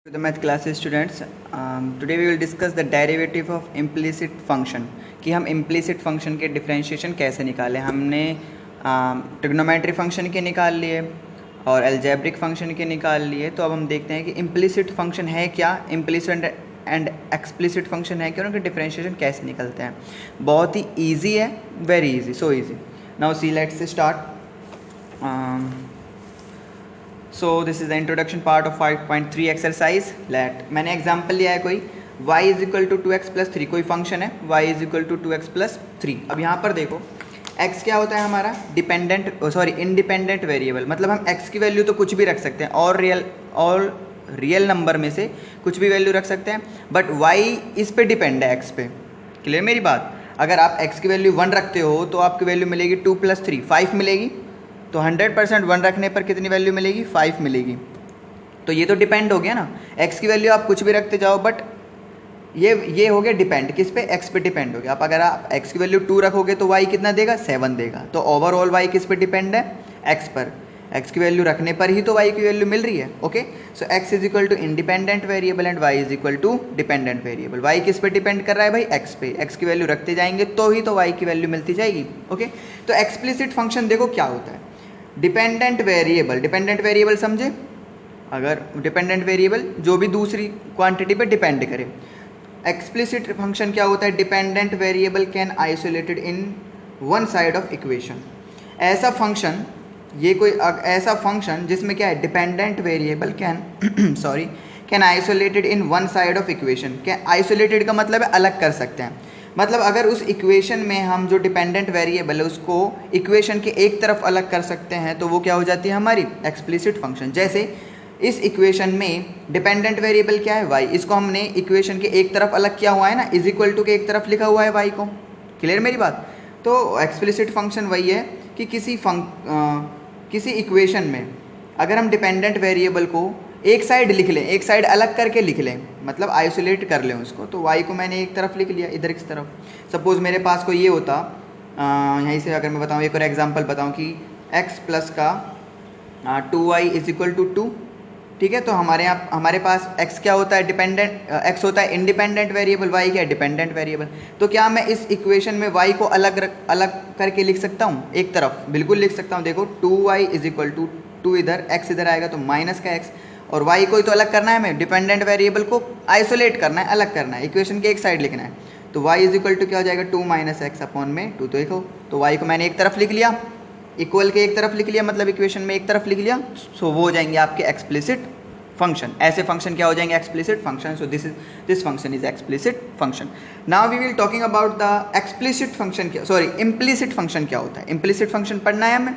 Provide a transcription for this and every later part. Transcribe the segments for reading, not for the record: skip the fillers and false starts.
To the math class students, today we will discuss the derivative of implicit function कि हम implicit function के differentiation कैसे निकालें। हमने trigonometry function के निकाल लिए और algebraic function के निकाल लिए, तो अब हम देखते हैं कि implicit function है क्या, implicit and explicit function है क्या, उनके differentiation कैसे निकलते हैं। बहुत ही easy है, very easy, so easy. Now see, let's start. So this is the introduction part of 5.3 exercise. मैंने एग्जाम्पल लिया है कोई y is equal to 2x plus 3, कोई फंक्शन है y is equal to 2x plus 3। अब यहाँ पर देखो x क्या होता है हमारा इंडिपेंडेंट वेरिएबल, मतलब हम x की वैल्यू तो कुछ भी रख सकते हैं और रियल नंबर में से कुछ भी वैल्यू रख सकते हैं, बट y इस पे डिपेंड है x पे। क्लियर मेरी बात? अगर आप x की वैल्यू 1 रखते हो तो आपकी वैल्यू मिलेगी 2 प्लस 3 5 मिलेगी, तो 100% 1 रखने पर कितनी वैल्यू मिलेगी? 5 मिलेगी। तो ये तो डिपेंड हो गया ना, x की वैल्यू आप कुछ भी रखते जाओ, बट ये हो गया डिपेंड, किस पे? x पे डिपेंड हो गया। आप अगर आप x की वैल्यू 2 रखोगे तो y कितना देगा? 7 देगा। तो ओवरऑल y किस पे डिपेंड है? x पर। x की वैल्यू रखने पर ही तो y की वैल्यू मिल रही है। Okay, so x is equal to independent variable and y is equal to dependent variable. y किस पे डिपेंड कर रहा है भाई? x पे। x की वैल्यू रखते जाएंगे तो ही तो y की वैल्यू मिलती जाएगी। ओके, तो एक्सप्लिसिट फंक्शन देखो क्या होता है। डिपेंडेंट वेरिएबल समझे? अगर डिपेंडेंट वेरिएबल जो भी दूसरी क्वांटिटी पे डिपेंड करे। एक्सप्लिसिट फंक्शन क्या होता है? Dependent variable can isolated in one side of equation. ऐसा फंक्शन, ये कोई ऐसा फंक्शन जिसमें क्या है? Dependent variable can isolated in one side of equation. क्या आइसोलेटेड का मतलब है अलग कर सकते हैं, मतलब अगर उस इक्वेशन में हम जो डिपेंडेंट वेरिएबल है उसको इक्वेशन के एक तरफ अलग कर सकते हैं तो वो क्या हो जाती है? हमारी एक्सप्लिसिट फंक्शन। जैसे इस इक्वेशन में डिपेंडेंट वेरिएबल क्या है? y, इसको हमने इक्वेशन के एक तरफ अलग किया हुआ है ना, इज इक्वल टू के एक तरफ लिखा हुआ है y को। क्लियर मेरी बात? तो एक्सप्लिसिट फंक्शन वही है कि किसी इक्वेशन में अगर हम डिपेंडेंट वेरिएबल को एक साइड लिख लें, एक साइड अलग करके लिख लें, मतलब आइसोलेट कर लें उसको, तो y को मैंने एक तरफ लिख लिया, इधर की तरफ। सपोज मेरे पास कोई ये होता, यहीं से अगर मैं बताऊँ, एक और एग्जांपल बताऊँ कि x प्लस का 2y इज इक्वल टू 2, ठीक है। तो हमारे पास x क्या होता है? x होता है इंडिपेंडेंट वेरिएबल, y क्या है? Dependent variable. तो क्या मैं इस इक्वेशन में y को अलग करके लिख सकता हूँ एक तरफ? बिल्कुल लिख सकता हूँ। देखो 2y इज इक्वल टू 2 इधर, x इधर आएगा तो माइनस का x, और y को ही तो अलग करना है हमें, डिपेंडेंट वेरिएबल को आइसोलेट करना है, अलग करना है, इक्वेशन के एक साइड लिखना है। तो y इज इक्वल टू क्या हो जाएगा? 2 माइनस एक्स अपॉन में 2। तो देखो, तो y को मैंने एक तरफ लिख लिया, इक्वल के एक तरफ लिख लिया, मतलब इक्वेशन में एक तरफ लिख लिया, सो वो हो जाएंगे आपके एक्सप्लिसिट फंक्शन। ऐसे फंक्शन क्या हो जाएंगे? Explicit function. So this function is explicit function. Now we will talking about the explicit function. Implicit function क्या होता है? इम्प्लिसिट फंक्शन पढ़ना है हमें।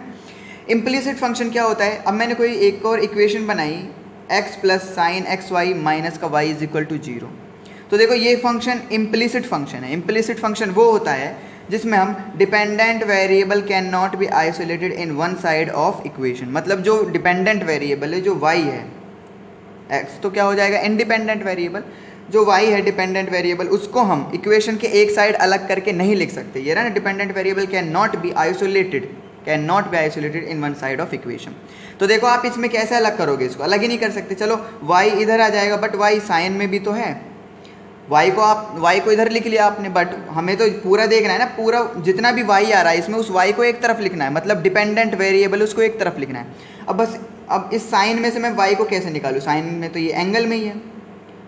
इम्प्लिसिट फंक्शन क्या होता है? अब मैंने कोई एक और इक्वेशन बनाई, x plus sine x y minus का y इज इक्वल टू 0। तो देखो ये फंक्शन इम्प्लिसिट फंक्शन है। इम्प्लिसिट फंक्शन वो होता है जिसमें हम dependent variable can not be isolated in one side of equation, मतलब जो डिपेंडेंट वेरिएबल है, जो y है, x तो क्या हो जाएगा? Independent variable. जो y है डिपेंडेंट वेरिएबल, उसको हम इक्वेशन के एक साइड अलग करके नहीं लिख सकते। ये ना, dependent variable can not be isolated in one side of equation. तो देखो आप इसमें कैसे अलग करोगे? इसको अलग ही नहीं कर सकते। चलो y इधर आ जाएगा, बट y साइन में भी तो है। y को इधर लिख लिया आपने, बट हमें तो पूरा देखना है ना, पूरा जितना भी y आ रहा है इसमें उस y को एक तरफ लिखना है, मतलब डिपेंडेंट वेरिएबल उसको एक तरफ लिखना है। अब इस साइन में से मैं y को कैसे निकालूँ? साइन में तो ये एंगल में ही है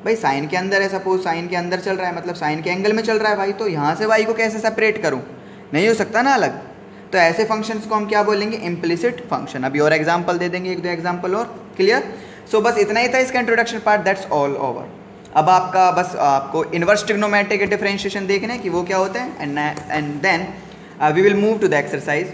भाई, साइन के अंदर है, सपोज साइन के अंदर चल रहा है, मतलब साइन के एंगल में चल रहा है भाई, तो यहाँ से y को कैसे सेपरेट करूँ? नहीं हो सकता ना अलग। तो ऐसे फंक्शंस को हम क्या बोलेंगे? Implicit function. अभी और एग्जांपल दे देंगे, एक दो एग्जांपल और। क्लियर? सो बस इतना ही था इसका introduction part, that's all over. अब आपको इनवर्स ट्रिग्नोमेट्री के डिफरेंशिएशन देखना है कि वो क्या होते हैं, and then we will move to the exercise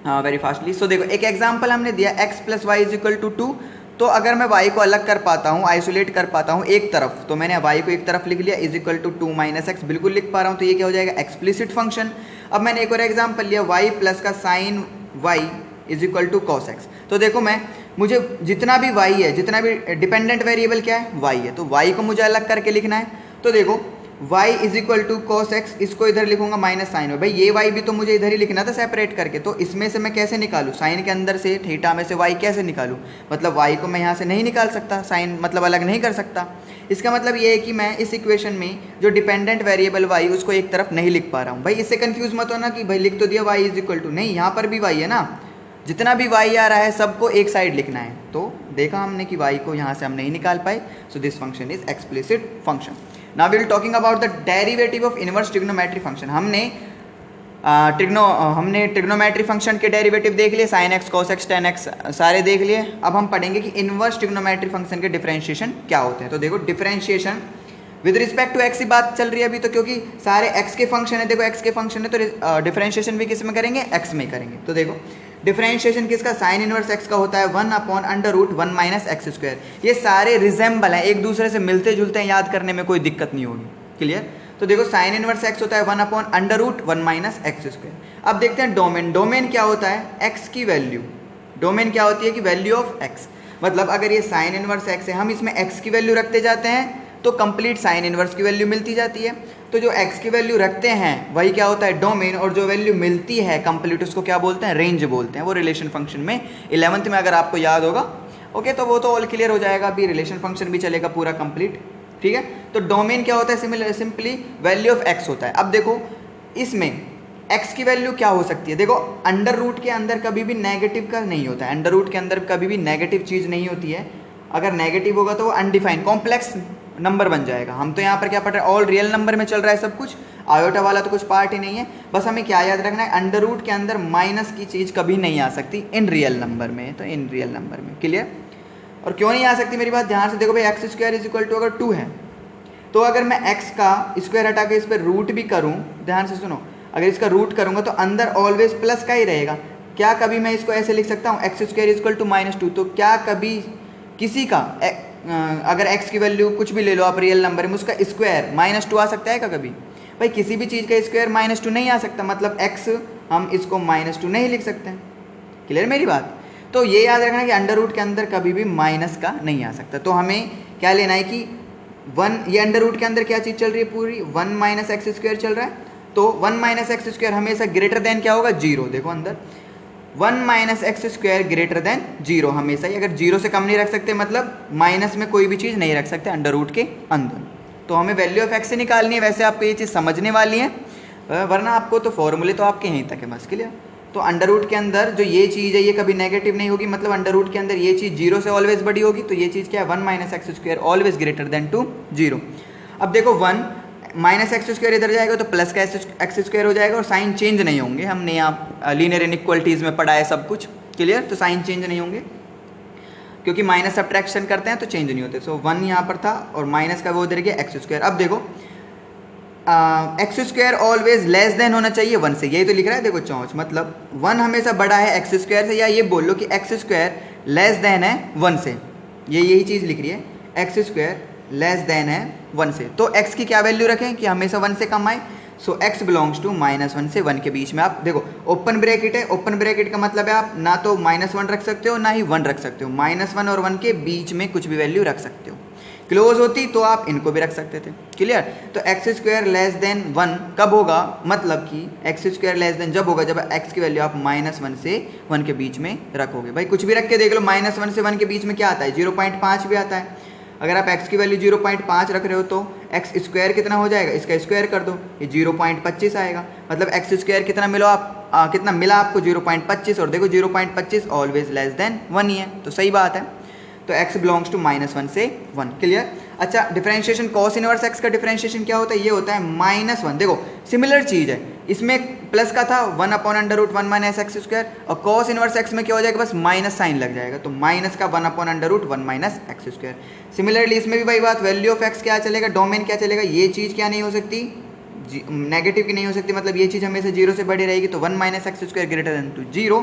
very fastly. So देखो एक एग्जाम्पल हमने दिया, x plus y is equal to 2। तो अगर मैं y को अलग कर पाता हूँ, आइसोलेट कर पाता हूँ एक तरफ, तो मैंने y को एक तरफ लिख लिया, is equal to 2 minus x, बिल्कुल लिख पा रहा हूँ, तो ये क्या हो जाएगा? Explicit function. अब मैंने एक और एग्जांपल लिया, y प्लस का sine y is equal to cos x. तो देखो मुझे जितना भी y है, जितना भी डिपेंडेंट वेरिएबल क्या है? y है, तो y को मुझे अलग करके लिखना है। तो देखो y is equal to cos x, इसको इधर लिखूंगा माइनस साइन वाई। भाई ये y भी तो मुझे इधर ही लिखना था सेपरेट करके, तो इसमें से मैं कैसे निकालूँ, साइन के अंदर से थीटा में से y कैसे निकालूँ, मतलब y को मैं यहाँ से नहीं निकाल सकता, साइन मतलब अलग नहीं कर सकता। इसका मतलब ये है कि मैं इस इक्वेशन में जो डिपेंडेंट वेरिएबल y उसको एक तरफ नहीं लिख पा रहा हूँ। भाई इससे कंफ्यूज मत होना कि भाई लिख तो दिया y इज इक्वल टू, नहीं यहाँ पर भी y है ना, जितना भी y आ रहा है सबको एक साइड लिखना है। तो देखा हमने कि y को यहाँ से हम नहीं निकाल पाए, so this function is explicit function. Now we will talking about the derivative of inverse trigonometry function. हमने ट्रिग्नोमेट्री फंक्शन के डेरिवेटिव देख लिए, sine x cos x tan x सारे देख लिए। अब हम पढ़ेंगे कि इनवर्स ट्रिग्नोमेट्री फंक्शन के डिफरेंशिएशन क्या होते हैं। तो देखो differentiation with respect to x की बात चल रही है अभी, तो क्योंकि सारे एक्स के फंक्शन है, देखो एक्स के फंक्शन है तो डिफरेंशिएशन भी किस में करेंगे, एक्स में करेंगे। तो देखो डिफरेंशिएशन किसका, साइन इनवर्स एक्स का होता है 1/√1 माइनस एक्स स्क्वायर। ये सारे रिजेंबल हैं, एक दूसरे से मिलते जुलते हैं, याद करने में कोई दिक्कत नहीं होगी, क्लियर। तो देखो साइन इनवर्स एक्स होता है 1/√1 माइनस एक्स स्क्वायर। अब देखते हैं डोमेन। डोमेन क्या होता है, एक्स की वैल्यू। डोमेन क्या होती है कि वैल्यू ऑफ एक्स, मतलब अगर ये साइन इनवर्स एक्स है, हम इसमें एक्स की वैल्यू रखते जाते हैं तो कंप्लीट साइन इनवर्स की वैल्यू मिलती जाती है। तो जो एक्स की वैल्यू रखते हैं वही क्या होता है डोमेन, और जो वैल्यू मिलती है कंप्लीट उसको क्या बोलते हैं, रेंज बोलते हैं। वो रिलेशन फंक्शन में 11th में अगर आपको याद होगा, ओके, तो वो तो ऑल क्लियर हो जाएगा, अभी रिलेशन फंक्शन भी चलेगा पूरा कंप्लीट, ठीक है। तो डोमेन क्या होता है, सिंपली वैल्यू ऑफ एक्स होता है। अब देखो इसमें एक्स की वैल्यू क्या हो सकती है, देखो अंडर रूट के अंदर कभी भी नेगेटिव का नहीं होता है, अंडर रूट के अंदर कभी भी नेगेटिव चीज़ नहीं होती है। अगर नेगेटिव होगा तो वो अनडिफाइंड कॉम्प्लेक्स नंबर बन जाएगा। हम तो यहाँ पर क्या पढ़ रहे हैं, ऑल रियल नंबर में चल रहा है सब कुछ, आयोटा वाला तो कुछ पार्ट ही नहीं है। बस हमें क्या याद रखना है, अंडर रूट के अंदर माइनस की चीज़ कभी नहीं आ सकती इन रियल नंबर में, तो इन रियल नंबर में, क्लियर। और क्यों नहीं आ सकती, मेरी बात ध्यान से देखो भाई, x square is equal to अगर 2 है तो अगर मैं एक्स का स्क्वायर हटा के इस पर रूट भी करूँ, ध्यान से सुनो, अगर इसका रूट करूँगा तो अंदर ऑलवेज प्लस का ही रहेगा। क्या कभी मैं इसको ऐसे लिख सकता हूँ x square is equal to -2, तो क्या कभी किसी का अगर x की वैल्यू कुछ भी ले लो आप रियल नंबर में, उसका स्क्वायर -2 आ सकता है क्या कभी, भाई किसी भी चीज़ का स्क्वायर -2 नहीं आ सकता, मतलब x हम इसको -2 नहीं लिख सकते हैं, क्लियर मेरी बात। तो ये याद रखना कि अंडर रूट के अंदर कभी भी माइनस का नहीं आ सकता। तो हमें क्या लेना है कि 1, ये अंडर रूट के अंदर क्या चीज़ चल रही है पूरी, 1 माइनस एक्स स्क्वायर चल रहा है, तो 1 माइनस एक्स स्क्वायर हमेशा ग्रेटर देन क्या होगा, 0। देखो अंदर 1 minus x square greater than 0 हमेशा ही, अगर 0 से कम नहीं रख सकते मतलब माइनस में कोई भी चीज़ नहीं रख सकते अंडर रूट के अंदर। तो हमें वैल्यू ऑफ एक्स से निकालनी है, वैसे आपको ये चीज़ समझने वाली है, वरना आपको तो फॉर्मूले तो आपके यहीं तक है बस, क्लियर। तो अंडर रूट के अंदर जो ये चीज़ है ये कभी नेगेटिव नहीं होगी, मतलब अंडर रूट के अंदर ये चीज़ 0 से ऑलवेज बड़ी होगी, तो ये चीज़ क्या है 1 minus x square always greater then 0। अब देखो 1 माइनस एक्स स्क्वायर इधर जाएगा तो प्लस का एक्स स्क्वायर हो जाएगा, और साइन चेंज नहीं होंगे, हमने यहाँ लीनियर इनइक्वालिटीज़ में पढ़ा है सब कुछ, क्लियर। तो साइन चेंज नहीं होंगे क्योंकि माइनस सब्ट्रैक्शन करते हैं तो चेंज नहीं होते। सो 1 यहाँ पर था और माइनस का वो उधर गया एक्स स्क्वायर। अब देखो x square always less than होना चाहिए 1 से, यही तो लिख रहा है देखो चौंच, मतलब 1 हमेशा बड़ा है एक्स स्क्वायर से, या ये बोल लो कि एक्स स्क्वायर लेस देन है 1 से, ये यही चीज़ लिख रही है, एक्स स्क्वायर लेस देन है 1 से। तो x की क्या वैल्यू रखें कि हमेशा 1 से कम आए, सो x बिलोंग्स टू -1 से 1 के बीच में। आप देखो ओपन ब्रैकेट है, ओपन ब्रैकेट का मतलब है आप ना तो -1 रख सकते हो ना ही 1 रख सकते हो, -1 और 1 के बीच में कुछ भी वैल्यू रख सकते हो। क्लोज होती तो आप इनको भी रख सकते थे, क्लियर। तो एक्स स्क्वायर लेस देन 1 कब होगा, मतलब कि एक्स स्क्वायर लेस देन जब होगा जब x की वैल्यू आप -1 से 1 के बीच में रखोगे। भाई कुछ भी रख के देख लो, -1 से 1 के बीच में क्या आता है, 0.5 भी आता है। अगर आप x की वैल्यू 0.5 रख रहे हो तो x स्क्वायर कितना हो जाएगा, इसका स्क्वायर कर दो, ये 0.25 आएगा, मतलब x स्क्वायर कितना मिलो आप कितना मिला आपको 0.25, और देखो 0.25 ऑलवेज लेस देन 1 ही है, तो सही बात है। तो x बिलोंग्स टू -1 से 1, क्लियर। अच्छा डिफरेंशिएशन कॉस इनवर्स x का डिफरेंशिएशन क्या होता है, ये होता है -1। देखो सिमिलर चीज़ है, इसमें प्लस का था 1/√1 माइनस एक्स स्क्वायर, और कॉस इनवर्स x में क्या हो जाएगा, बस माइनस साइन लग जाएगा, तो माइनस का 1/√1 माइनस एक्स स्क्वायर। सिमिलरली इसमें भी भाई बात, वैल्यू ऑफ x क्या चलेगा, डोमेन क्या चलेगा, ये चीज़ क्या नहीं हो सकती, नेगेटिव की नहीं हो सकती, मतलब ये चीज़ हमेशा 0 से बड़ी रहेगी, तो 1 minus x square greater than 0,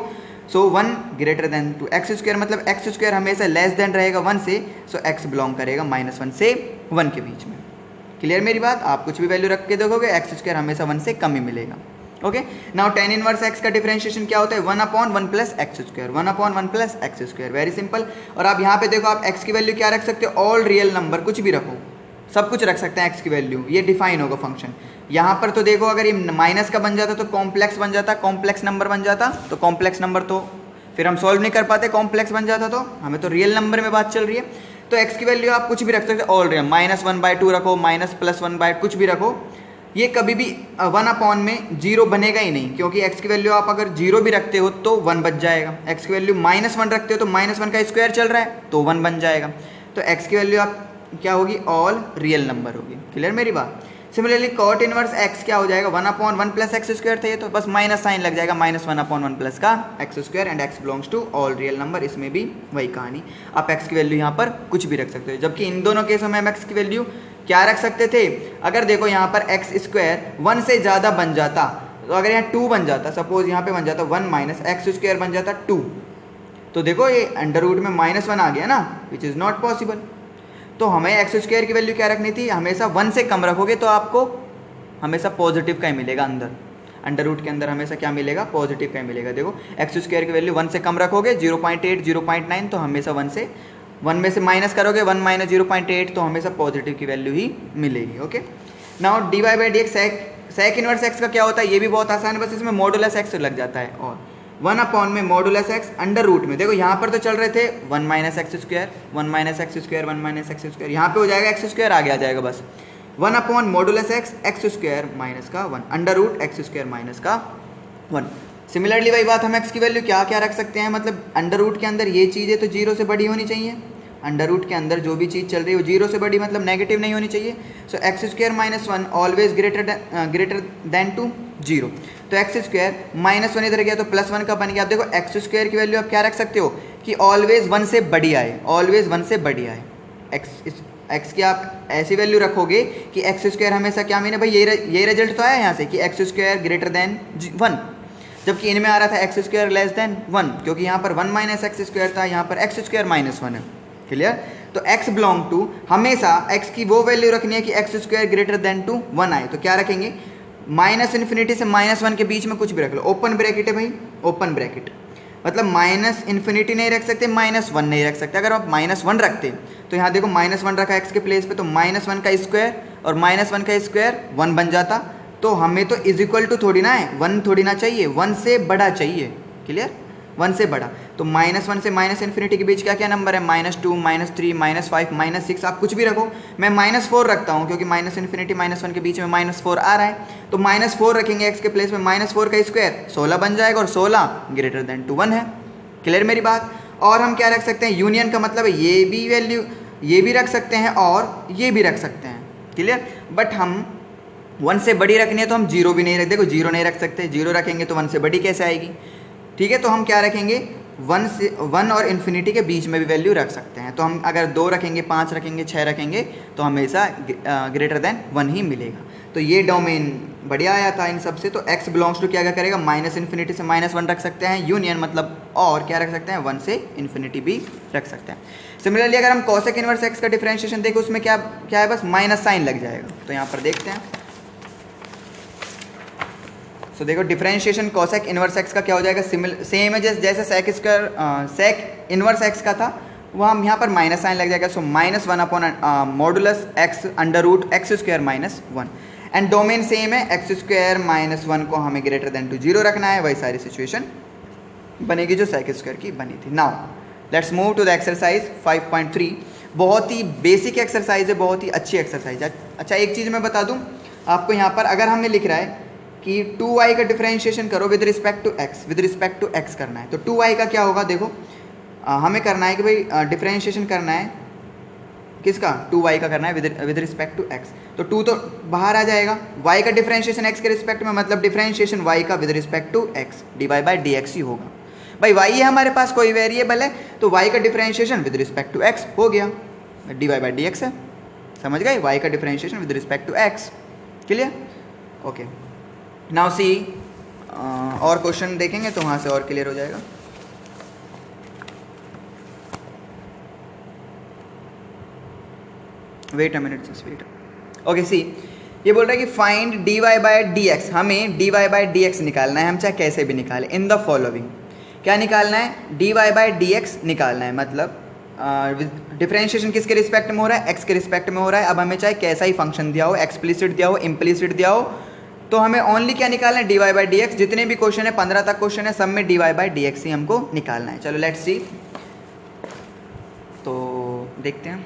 सो 1 ग्रेटर देन 2 एक्स स्क्वायर, मतलब एक्स स्क्वायर हमेशा लेस देन रहेगा 1 से, सो x बिलोंग करेगा -1 से 1 के बीच में, क्लियर मेरी बात। आप कुछ भी वैल्यू रख के देखोगे एक्स स्क्वायर हमेशा 1 से कम ही मिलेगा, okay. Now tan inverse x का डिफरेंशिएशन क्या होता है, 1/1 plus x square, 1/1 plus x square, very simple. और आप यहाँ पे देखो आप x की वैल्यू क्या रख सकते हो, ऑल रियल नंबर कुछ भी रखो, सब कुछ रख सकते हैं एक्स की वैल्यू, ये डिफाइन होगा फंक्शन। यहाँ पर तो देखो अगर ये माइनस का बन जाता तो कॉम्प्लेक्स बन जाता, कॉम्प्लेक्स नंबर बन जाता, तो कॉम्प्लेक्स नंबर तो फिर हम सॉल्व नहीं कर पाते, कॉम्प्लेक्स बन जाता, तो हमें तो रियल नंबर में बात चल रही है। तो एक्स की वैल्यू आप कुछ भी रख सकते हो, ऑल रियल, -1/2 रखो, -+1/, कुछ भी रखो, ये कभी भी 1 में 0 बनेगा ही नहीं, क्योंकि एक्स की वैल्यू आप अगर 0 भी रखते हो तो 1 बच जाएगा। एक्स की वैल्यू -1 रखते हो तो -1 का स्क्वायर चल रहा है तो 1 बन जाएगा। तो एक्स की वैल्यू आप क्या होगी, ऑल रियल नंबर होगी। क्लियर मेरी बात। सिमिलरली कॉट इनवर्स एक्स क्या हो जाएगा, 1/1 + x² था, ये तो बस माइनस साइन लग जाएगा, -1/1 प्लस का x² and x belongs to all real number. इसमें भी वही कहानी, आप x की वैल्यू यहाँ पर कुछ भी रख सकते हो, जबकि इन दोनों केसों में हम x की वैल्यू क्या रख सकते थे, अगर देखो यहाँ पर x² 1 से ज़्यादा बन जाता, तो अगर यहाँ 2 बन जाता, सपोज यहाँ पे बन जाता 1 - x² बन जाता 2, तो देखो ये अंडर रूट में -1 आ गया ना, विच इज़ नॉट पॉसिबल। तो हमें x² की वैल्यू क्या रखनी थी, हमेशा 1 से कम रखोगे तो आपको हमेशा पॉजिटिव का ही मिलेगा अंदर, अंडर रूट के अंदर हमेशा क्या मिलेगा, पॉजिटिव का ही मिलेगा। देखो x² की वैल्यू 1 से कम रखोगे 0.8 0.9, तो हमेशा 1 में से माइनस करोगे 1 - 0.8, तो हमेशा पॉजिटिव की वैल्यू ही मिलेगी। Okay, now dy/dx sec inverse x का क्या होता है, ये भी बहुत आसान है, बस इसमें मॉडुलस एक्स लग जाता है, और 1 में मॉडुलस एक्स अंडर रूट में, देखो यहाँ पर तो चल रहे थे 1 - x², 1 - x², 1 - x², यहाँ पे हो जाएगा x² आगे आ जाएगा, बस 1 मॉडुलस एक्स x² माइनस का 1, अंडर रूट x² माइनस का 1। सिमिलरली वही बात, हम x की वैल्यू क्या क्या रख सकते हैं, मतलब अंडर रूट के अंदर ये चीज़ें तो 0 से बड़ी होनी चाहिए, अंडर रूट के अंदर जो भी चीज़ चल रही है वो 0 से बड़ी, मतलब नेगेटिव नहीं होनी चाहिए। So x² - 1 always greater than to 0, तो x² -1 इधर गया तो +1 का बन गया। आप देखो x² की वैल्यू आप क्या रख सकते हो कि ऑलवेज 1 से बड़ी आए, ऑलवेज 1 से बड़ी आए। x की आप ऐसी वैल्यू रखोगे कि x² हमेशा क्या मीन है भाई, ये रिजल्ट तो आया यहाँ से कि x² ग्रेटर देन 1, जबकि इनमें आ रहा था x² लेस देन 1, क्योंकि यहाँ पर 1 - x² था, यहाँ पर x² -1 है। क्लियर। तो x बिलोंग टू हमेशा x की वो वैल्यू रखनी है कि x² ग्रेटर देन टू 1 आए, तो क्या रखेंगे, -∞ से -1 के बीच में कुछ भी रख लो, ओपन ब्रैकेट है भाई, ओपन ब्रैकेट, मतलब -∞ नहीं रख सकते, -1 नहीं रख सकते। अगर आप -1 रखते तो यहाँ देखो -1 रखा x के प्लेस पे, तो -1 का स्क्वायर और -1 का स्क्वायर 1 बन जाता, तो हमें तो इज इक्वल टू थोड़ी ना है, 1 थोड़ी ना चाहिए, 1 से बड़ा चाहिए। क्लियर, 1 से बड़ा, तो -1 से -∞ के बीच क्या क्या नंबर है, -2 -3 -5 -6, आप कुछ भी रखो। मैं -4 रखता हूँ क्योंकि -∞ -1 के बीच में -4 आ रहा है, तो -4 रखेंगे x के प्लेस में, -4 का स्क्वायर 16 बन जाएगा, और 16 ग्रेटर देन टू 1 है। क्लियर मेरी बात। और हम क्या रख सकते हैं, यूनियन का मतलब है ये भी वैल्यू, ये भी रख सकते हैं और ये भी रख सकते हैं। क्लियर, बट हम 1 से बड़ी रखनी है तो हम 0 भी नहीं रख, देखो 0 नहीं रख सकते, 0 रखेंगे तो 1 से बड़ी कैसे आएगी। ठीक है, तो हम क्या रखेंगे, 1 और इन्फिनिटी के बीच में भी वैल्यू रख सकते हैं। तो हम अगर 2 रखेंगे, 5 रखेंगे, 6 रखेंगे, तो हमेशा ग्रेटर देन 1 ही मिलेगा। तो ये डोमेन बढ़िया आया था इन सब से। तो x बिलोंग्स टू क्या करेगा, -∞ से -1 रख सकते हैं, यूनियन मतलब और क्या रख सकते हैं, 1 से इन्फिनिटी भी रख सकते हैं। सिमिलरली अगर हम कोसेक इनवर्स x का डिफरेंशिएशन देखें, उसमें क्या क्या है, बस माइनस साइन लग जाएगा। तो यहाँ पर देखते हैं, तो देखो डिफरेंशिएशन कोसेक इनवर्स x का क्या हो जाएगा, सेम है जैसे सेक इनवर्स x का था, वो हम यहाँ पर माइनस साइन लग जाएगा। So -1 modulus x under root x² -1, and domain same है, x² -1 को हमें ग्रेटर देन टू 0 रखना है। वही सारी सिचुएशन बनेगी जो sec² की बनी थी। Now let's move to the exercise 5.3। बहुत ही बेसिक एक्सरसाइज है, बहुत ही अच्छी एक्सरसाइज है। अच्छा, एक चीज़ मैं बता दूँ आपको, यहाँ पर अगर हमें लिख रहा है कि 2y का डिफरेंशिएशन करो विद रिस्पेक्ट टू x करना है, तो 2y का क्या होगा, देखो हमें करना है कि भाई डिफरेंशिएशन करना है किसका, 2y का करना है विद रिस्पेक्ट टू x, तो 2 तो बाहर आ जाएगा, y का डिफरेंशिएशन x के रिस्पेक्ट में, मतलब डिफरेंशिएशन y का with respect to x, dy/dx ही होगा। भाई y है हमारे पास कोई वेरिएबल है, तो y का differentiation with respect to x हो गया, dy/dx है, समझ गए, y का differentiation with respect to x। Clear, okay. Now see और क्वेश्चन देखेंगे तो वहाँ से और क्लियर हो जाएगा। Wait a minute, just wait. Okay, see ये बोल रहा है कि फाइंड dy/dx, हमें dy/dx निकालना है, हम चाहे कैसे भी निकालें। इन द फॉलोइंग क्या निकालना है, dy/dx निकालना है, मतलब डिफरेंशिएशन किसके रिस्पेक्ट में हो रहा है, एक्स के रिस्पेक्ट में हो रहा है। अब हमें चाहे कैसा ही फंक्शन दिया हो, एक्सप्लिसिट दिया हो, इम्प्लिसिट दिया हो, तो हमें ओनली क्या निकालना है, d y by d x. जितने भी क्वेश्चन है 15 तक क्वेश्चन है, सब में d y by d x ही हमको निकालना है। चलो लेट्स सी, तो देखते हैं।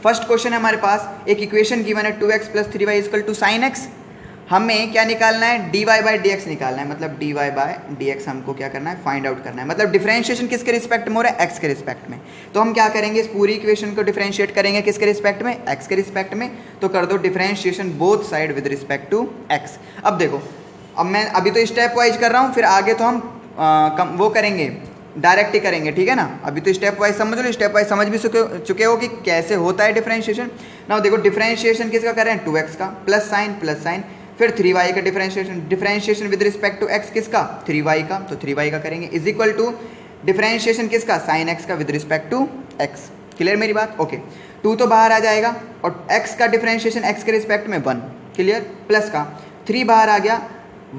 फर्स्ट क्वेश्चन है हमारे पास, एक इक्वेशन गिवन है 2x plus 3y equal to sine x. हमें क्या निकालना है, d y by d x निकालना है। मतलब d y by d x हमको क्या करना है, फाइंड आउट करना है। मतलब डिफरेंशिएशन किसके रिस्पेक्ट में हो रहा है, एक्स के रिस्पेक्ट में। तो हम क्या करेंगे, इस पूरी इक्वेशन को डिफरेंशिएट करेंगे किसके रिस्पेक्ट में, एक्स के रिस्पेक्ट में। तो कर दो differentiation both side with respect to x. अब देखो, अब मैं अभी तो स्टेप वाइज कर रहा हूँ, फिर आगे तो हम वो करेंगे, डायरेक्ट ही करेंगे, ठीक है ना। अभी तो स्टेप वाइज समझ लो, स्टेप वाइज समझ भी चुके हो कि कैसे होता है डिफरेंशिएशन। ना देखो, डिफरेंशिएशन किसका कर रहे हैं, 2x का, प्लस साइन, फिर 3y का differentiation with respect to x किसका, 3y का, तो 3y का करेंगे, इज इक्वल टू डिफरेंशिएशन किसका, साइन x का with respect to x। Clear मेरी बात, ओके। 2 तो बाहर आ जाएगा, और x का डिफरेंशिएशन x के रिस्पेक्ट में 1, क्लियर, प्लस का 3 बाहर आ गया।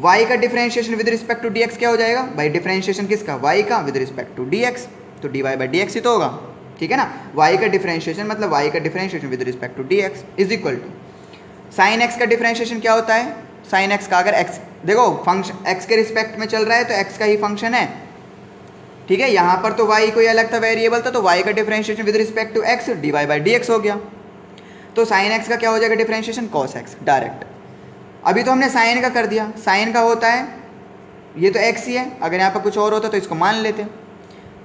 y का differentiation with respect to dx क्या हो जाएगा भाई, डिफरेंशिएशन किसका, y का विद रिस्पेक्ट टू dx, तो dy बाई dx ही तो होगा, ठीक है ना। y का डिफरेंशिएशन मतलब y का differentiation with respect to dx is equal to sine x का डिफरेंशिएशन क्या होता है, साइन x का, अगर x देखो फंक्शन x के रिस्पेक्ट में चल रहा है तो x का ही फंक्शन है, ठीक है। यहाँ पर तो y कोई अलग था, वेरिएबल था, तो y का differentiation with respect to x dy by dx हो गया। तो साइन x का क्या हो जाएगा डिफरेंशिएशन, cos x डायरेक्ट। अभी तो हमने साइन का कर दिया, साइन का होता है, ये तो x ही है, अगर यहाँ पर कुछ और होता तो इसको मान लेते,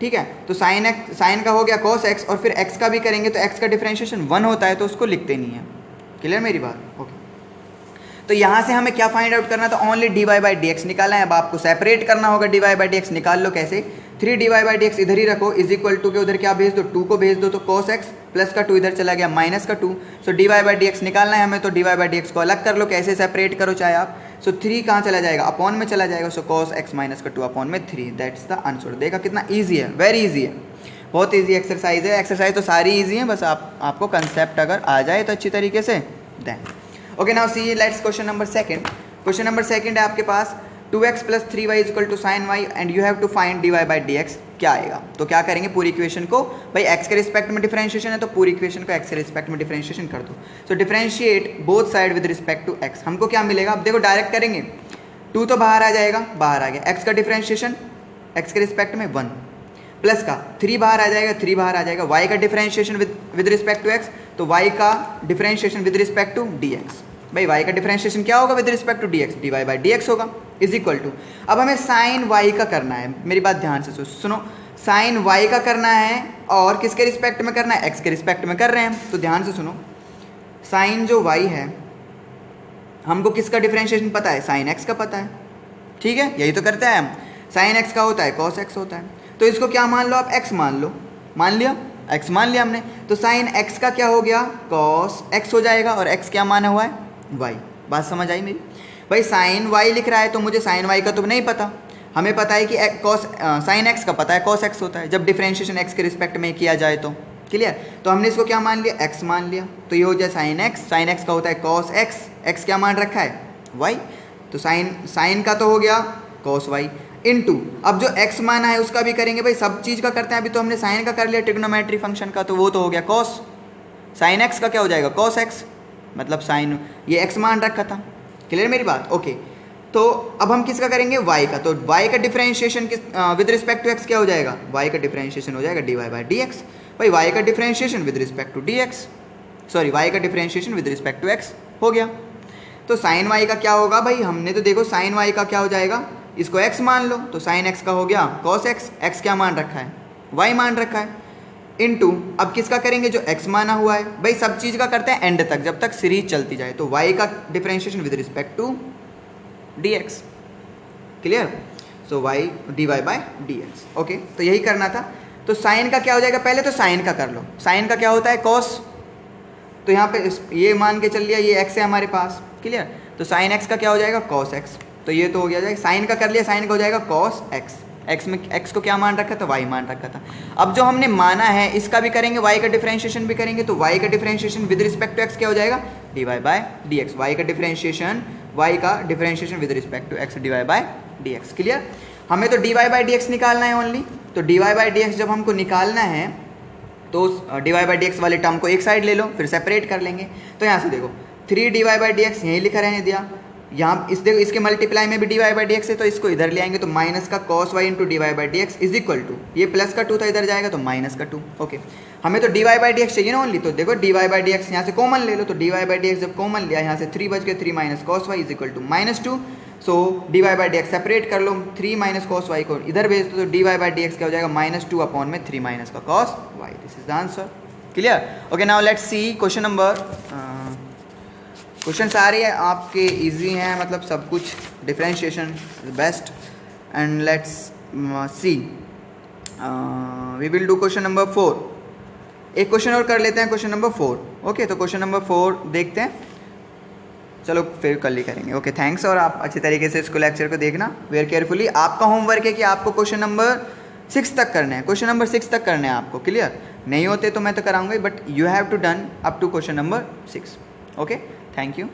ठीक है। तो साइन का हो गया cos x, और फिर x का भी करेंगे तो x का डिफरेंशिएशन 1 होता है, तो उसको लिखते नहीं है। क्लियर मेरी बात, ओके। तो यहाँ से हमें क्या फाइंड आउट करना था, only d y by d x निकालना है। अब आपको सेपरेट करना होगा, d y by d x निकाल लो कैसे, 3 d y by d x इधर ही रखो, इज इक्वल टू के उधर क्या भेज दो, 2 को भेज दो, तो cos x प्लस का 2 इधर चला गया, माइनस का 2। So d y by d x निकालना है हमें, तो d y by d x को अलग कर लो, कैसे सेपरेट करो चाहे आप। सो 3 कहाँ चला जाएगा, अपॉन में चला जाएगा, सो cos x माइनस का 2 अपॉन में 3, दैट्स द आंसर। देखा कितना ईजी है, वेरी ईजी है, बहुत ईजी एक्सरसाइज है। एक्सरसाइज तो सारी ईजी है, बस आपको कंसेप्ट अगर आ जाए तो अच्छी तरीके से, then okay. Now see let's question number second. Question number second है आपके पास 2x plus 3y equal to sine y and you have to find dy by dx। क्या आएगा, तो क्या करेंगे, पूरी इक्वेशन को, भाई x के रिस्पेक्ट में डिफरेंशिएशन है तो पूरी इक्वेशन को x के रिस्पेक्ट में डिफरेंशिएशन कर दो। So differentiate both side with respect to x। हमको क्या मिलेगा, अब देखो डायरेक्ट करेंगे, 2 तो बाहर आ जाएगा, बाहर आ गया, x का डिफरेंशिएशन x के रिस्पेक्ट में 1, प्लस का 3 बाहर आ जाएगा, 3 बाहर आ जाएगा, y का differentiation with respect to x, तो y का differentiation with respect to dx। भाई y का डिफरेंशिएशन क्या होगा with respect to dx, dy by dx होगा, इज इक्वल टू। अब हमें साइन y का करना है, मेरी बात ध्यान से सुनो, साइन y का करना है और किसके रिस्पेक्ट में करना है, x के रिस्पेक्ट में कर रहे हैं। तो ध्यान से सुनो, साइन जो y है हमको किसका डिफरेंशिएशन पता है, साइन x का पता है, ठीक है, यही तो करते हैं हम। साइन x का होता है cos x होता है, तो इसको क्या मान लो आप, x मान लो, मान लिया, x मान लिया हमने। तो साइन x का क्या हो गया, cos x हो जाएगा, और x क्या माना हुआ है, y। बात समझ आई मेरी, भाई साइन y लिख रहा है तो मुझे साइन y का तो नहीं पता, हमें पता है कि साइन x का पता है cos x होता है, जब डिफरेंशिएशन x के रिस्पेक्ट में किया जाए तो, क्लियर। तो हमने इसको क्या मान लिया, x मान लिया, तो ये हो जाए साइन x का होता है cos x, x क्या मान रखा है, y। तो साइन का तो हो गया cos y इनटू, अब जो x माना है उसका भी करेंगे, भाई सब चीज़ का करते हैं। अभी तो हमने साइन का कर लिया, ट्रिग्नोमेट्री फंक्शन का, तो वो तो हो गया cos, साइन x का क्या हो जाएगा cos x, मतलब साइन ये x मान रखा था। क्लियर मेरी बात, ओके। तो अब हम किसका करेंगे, y का। तो y का डिफरेंशिएशन किस विद रिस्पेक्ट टू x क्या हो जाएगा, y का डिफरेंशिएशन हो जाएगा dy बाई dx। भाई y का differentiation with respect to dx, sorry y का differentiation with respect to x हो गया। तो साइन y का क्या होगा, भाई हमने तो देखो साइन y का क्या हो जाएगा, इसको x मान लो, तो साइन x का हो गया cos x, x क्या मान रखा है, y मान रखा है, इनटू अब किसका करेंगे, जो x माना हुआ है। भाई सब चीज़ का करते हैं एंड तक, जब तक सीरीज चलती जाए। तो y का differentiation with respect to dx, clear. So y dy by dx, okay. तो यही करना था। तो साइन का क्या हो जाएगा, पहले तो साइन का कर लो, साइन का क्या होता है cos, तो यहाँ पे ये मान के चल लिया, ये x है हमारे पास, क्लियर। तो साइन x का क्या हो जाएगा cos x, तो ये तो हो गया जाएगा, साइन का कर लिया, साइन का हो जाएगा cos x, x में x को क्या मान रखा था, y मान रखा था। अब जो हमने माना है इसका भी करेंगे, y का डिफरेंशिएशन भी करेंगे, तो y का differentiation with respect to x क्या हो जाएगा, dy बाई dx। y का differentiation with respect to x dy by dx, clear. हमें तो dy बाई dx निकालना है ओनली, तो dy बाई dx जब हमको निकालना है तो उस dy बाई डी एक्स वाले टर्म को एक साइड ले लो, फिर सेपरेट कर लेंगे। तो यहाँ से देखो 3 dy बाई डी एक्स यहीं लिखा रहने दिया, यहाँ इस देखो इसके मल्टीप्लाई में भी dy बाई डी एक्स है तो इसको इधर ले आएंगे, तो माइनस का cos y into d y by d x is equal to, ये प्लस का 2 था इधर जाएगा तो माइनस का 2। ओके, हमें तो dy बाई डी एक्स चाहिए ना ओनली, तो देखो dy बाई डी एक्स यहाँ से कॉमन ले लो, तो dy बाई डी एक्स जब कॉमन लिया यहाँ से 3 बच गए, 3 minus cos y is equal to -2। So dy by d x separate कर लो, 3 माइनस cos y को इधर भेज दो, तो dy बाई डी एक्स क्या हो जाएगा -2 अपॉन में 3 माइनस का cos y। This is the answer. Clear? Okay, now let's see question number, question सारे आपके इजी हैं, मतलब सब कुछ differentiation best. And let's see, we will do question number 4। एक क्वेश्चन और कर लेते हैं, क्वेश्चन नंबर 4। ओके, तो क्वेश्चन नंबर 4 देखते हैं, चलो फिर कल ही करेंगे। Okay, thanks. और आप अच्छी तरीके से इसको लेक्चर को देखना वेरी केयरफुली। आपका होमवर्क है कि आपको क्वेश्चन नंबर 6 तक करना है, क्वेश्चन नंबर 6 तक करना है आपको। क्लियर? नहीं होते तो मैं तो कराऊंगा, but you have to done up to question number 6। Okay, thank you.